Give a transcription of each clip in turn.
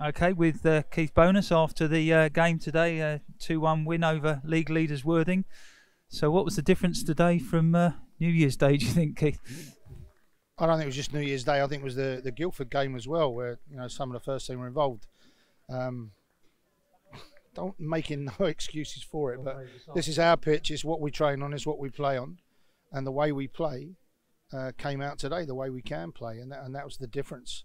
Okay, with Keith Bonus after the game today, 2-1 win over league leaders Worthing. So what was the difference today from New Year's Day, do you think, Keith? I don't think it was just New Year's Day. I think it was the Guildford game as well, where some of the first team were involved. Don't making no excuses for it, but this is our pitch. It's what we train on. It's what we play on, and the way we play came out today. The way we can play, and that was the difference.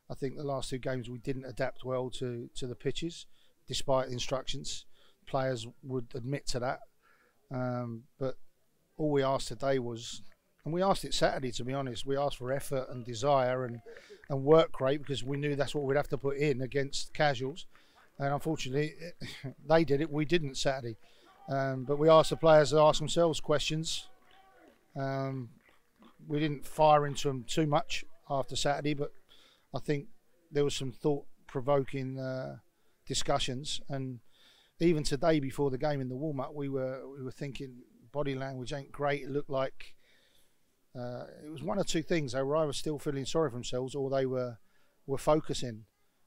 I think the last two games we didn't adapt well to the pitches, despite instructions. Players would admit to that, but all we asked today was, and we asked it Saturday, to be honest, we asked for effort and desire and work rate, because we knew that's what we'd have to put in against casuals. And unfortunately, they did it. We didn't Saturday. But we asked the players to ask themselves questions. We didn't fire into them too much after Saturday, but I think there was some thought-provoking discussions. And even today, before the game in the warm-up, we were thinking body language ain't great. It looked like it was one or two things. They were either still feeling sorry for themselves, or they were focusing.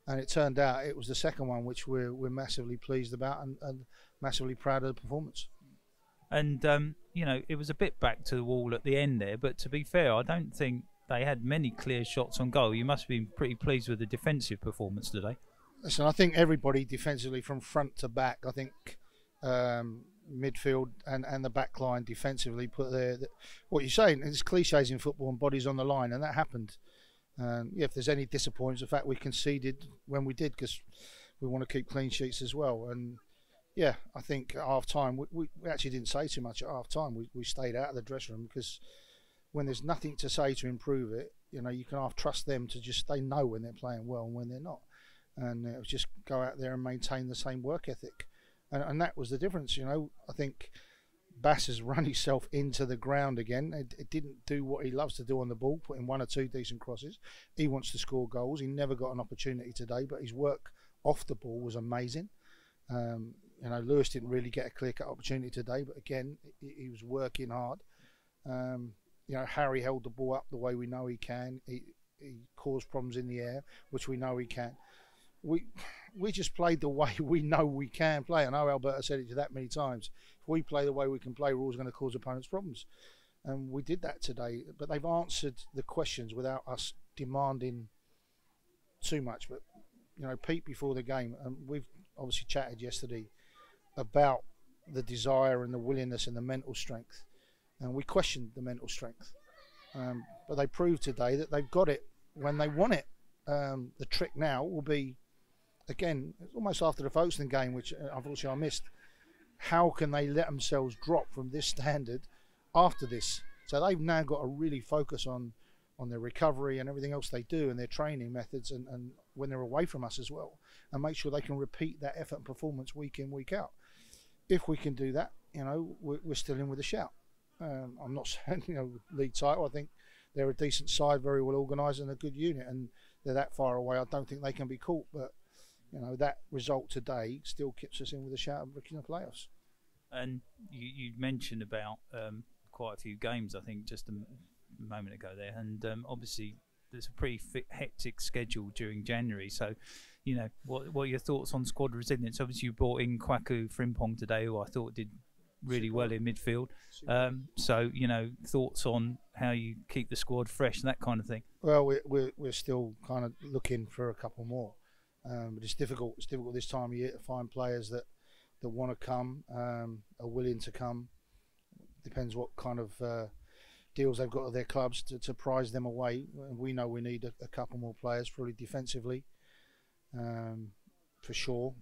And it turned out it was the second one, which we're massively pleased about and massively proud of the performance. And, it was a bit back to the wall at the end there, but to be fair, I don't think they had many clear shots on goal. You must have been pretty pleased with the defensive performance today. Listen, I think everybody defensively from front to back, I think midfield and the back line defensively put what you're saying, it's cliches in football and bodies on the line, and that happened. If there's any disappointments, the fact we conceded when we did, because we want to keep clean sheets as well. And yeah, I think at half time we actually didn't say too much at half time. We stayed out of the dressing room, because when there's nothing to say to improve it, you can half trust them to just, they know when they're playing well and when they're not. And it was just go out there and maintain the same work ethic. And that was the difference. I think Bass has run himself into the ground again. It didn't do what he loves to do on the ball, put in one or two decent crosses. He wants to score goals. He never got an opportunity today, but his work off the ball was amazing. Lewis didn't really get a clear-cut opportunity today, but again, he was working hard. Harry held the ball up the way we know he can. He caused problems in the air, which we know he can. We just played the way we know we can play. I know Alberta said it that many times. If we play the way we can play, we're always going to cause opponents problems. And we did that today. But they've answered the questions without us demanding too much. But, Pete, before the game, and we've obviously chatted yesterday about the desire and the willingness and the mental strength. And we questioned the mental strength. But they proved today that they've got it when they want it. The trick now will be, again, almost after the Folkestone game, which unfortunately I missed, how can they let themselves drop from this standard after this? So they've now got to really focus on their recovery and everything else they do, and their training methods, and when they're away from us as well, and make sure they can repeat that effort and performance week in, week out. If we can do that, we're still in with a shout. I'm not saying, league title. I think they're a decent side, very well organised, and a good unit, and they're that far away. I don't think they can be caught, but that result today still keeps us in with a shout of breaking the playoffs. And you mentioned about quite a few games, I think, just a moment ago there, and obviously there's a pretty hectic schedule during January. So, what are your thoughts on squad resilience? Obviously, you brought in Kwaku Frimpong today, who I thought did really well in midfield. So, thoughts on how you keep the squad fresh and that kind of thing? Well, we're still kind of looking for a couple more, but it's difficult. It's difficult this time of year to find players that want to come, are willing to come. Depends what kind of deals they've got at their clubs to prize them away. We know we need a couple more players, probably defensively, for sure.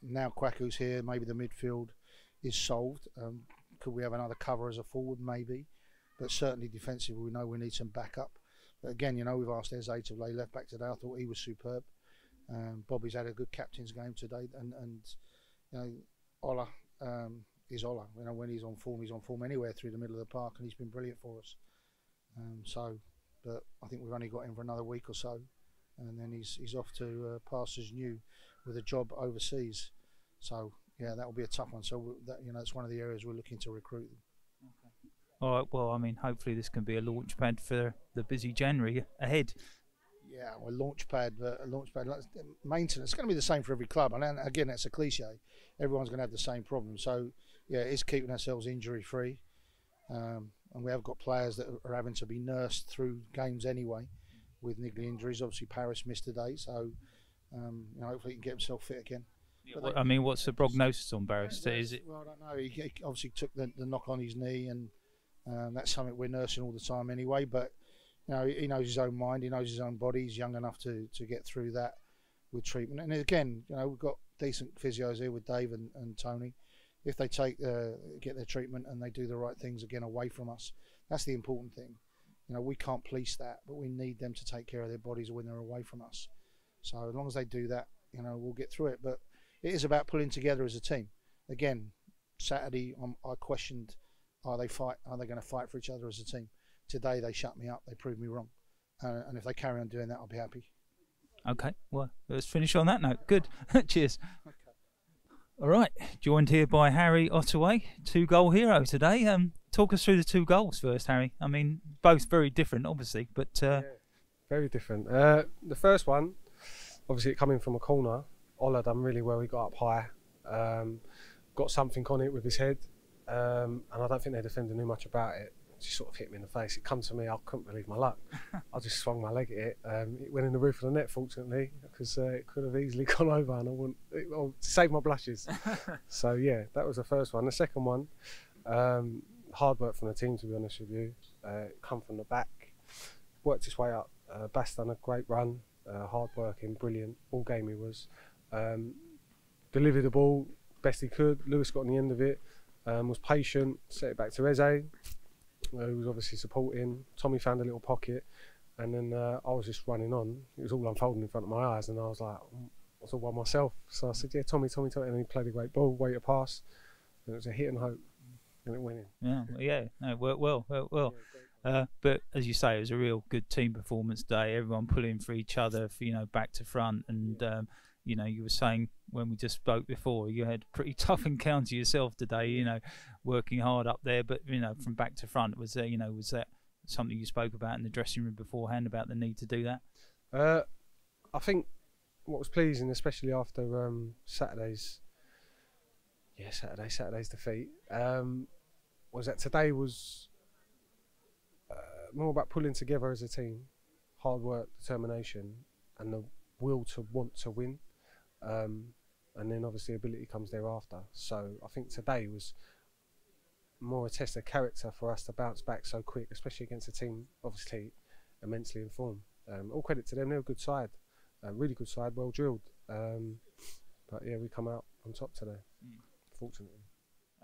Now Kwaku's here, maybe the midfield is solved. Could we have another cover as a forward? Maybe. But certainly defensively, we know we need some backup. But again, we've asked Eze to play left back today. I thought he was superb. Bobby's had a good captain's game today, and Ola is Ola. When he's on form anywhere through the middle of the park, and he's been brilliant for us. But I think we've only got him for another week or so, and then he's off to Pastures New with a job overseas. So yeah, that will be a tough one. So it's one of the areas we're looking to recruit them. All right. Well, hopefully this can be a launch pad for the busy January ahead. Yeah, well, launchpad maintenance. It's going to be the same for every club, and again, that's a cliche. Everyone's going to have the same problem. So, yeah, it's keeping ourselves injury free, and we have got players that are having to be nursed through games anyway with niggly injuries. Obviously, Paris missed today, so hopefully he can get himself fit again. I mean, what's the prognosis on Barrister? Is it? Well, I don't know. He obviously took the knock on his knee, and that's something we're nursing all the time anyway. But he knows his own mind. He knows his own body. He's young enough to get through that with treatment. And again, we've got decent physios here with Dave and Tony. If they get their treatment and they do the right things again away from us, that's the important thing. We can't police that, but we need them to take care of their bodies when they're away from us. So as long as they do that, we'll get through it. But it is about pulling together as a team. Again, Saturday, I questioned, are they going to fight for each other as a team? Today, they shut me up. They proved me wrong. And if they carry on doing that, I'll be happy. Okay, well, let's finish on that note. Good. Cheers. Okay. All right, joined here by Harry Ottaway, 2-goal hero today. Talk us through the 2 goals first, Harry. I mean, both very different, obviously, but... Yeah, very different. The first one, obviously, it coming from a corner. Ola done really well. He got up high, got something on it with his head, and I don't think their defender knew much about it. It just sort of hit me in the face. It come to me, I couldn't believe my luck. I just swung my leg at it. It went in the roof of the net, fortunately, because it could have easily gone over, and I wouldn't. To save my blushes. So yeah, that was the first one. The second one, hard work from the team, to be honest with you. Come from the back, worked his way up. Bass done a great run. Hard working, brilliant. All game he was. Delivered the ball best he could. Lewis got on the end of it. Was patient. Set it back to Eze, who was obviously supporting. Tommy found a little pocket, and then I was just running on. It was all unfolding in front of my eyes, and I was like, I was all by myself. So I said, yeah, Tommy, and he played a great ball, way to pass, and it was a hit and hope, and it went in. Yeah, no, it worked well. But as you say, it was a real good team performance day. Everyone pulling for each other, back to front, and you were saying when we just spoke before, you had a pretty tough encounter yourself today. Working hard up there, but from back to front, was that something you spoke about in the dressing room beforehand about the need to do that? I think what was pleasing, especially after Saturday's defeat, was that today was more about pulling together as a team, hard work, determination, and the will to want to win, and then obviously ability comes thereafter. So I think today was more a test of character for us to bounce back so quick, especially against a team obviously immensely in form. All credit to them, they're a good side, really good side, well drilled, but yeah, we come out on top today, fortunately.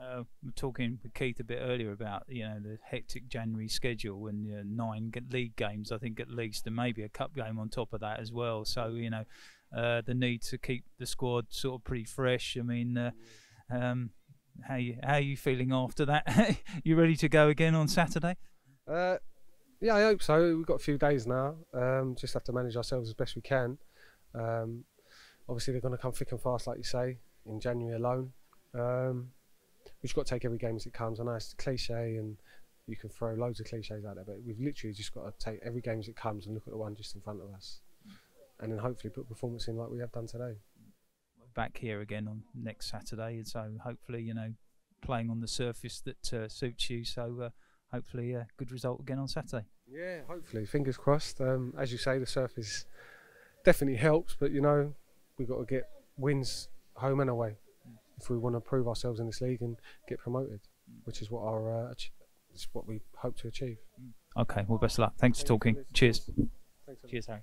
We're talking with Keith a bit earlier about the hectic January schedule and 9 league games, I think at least, and maybe a cup game on top of that as well. So the need to keep the squad sort of pretty fresh. I mean, how are you feeling after that? You ready to go again on Saturday? Yeah, I hope so. We've got a few days now. Just have to manage ourselves as best we can. Obviously, they're going to come thick and fast, like you say, in January alone. We've got to take every game as it comes. I know it's cliche and you can throw loads of cliches out there, but we've literally just got to take every game as it comes and look at the one just in front of us, and then hopefully put performance in like we have done today. We're back here again on next Saturday, and so hopefully playing on the surface that suits you. So hopefully a good result again on Saturday. Yeah, hopefully. Fingers crossed. As you say, the surface definitely helps, but we've got to get wins home and away if we want to prove ourselves in this league and get promoted, which is what what we hope to achieve. Okay, well, best of luck. Thanks for talking. Cheers. Thanks, Cheers, Harry.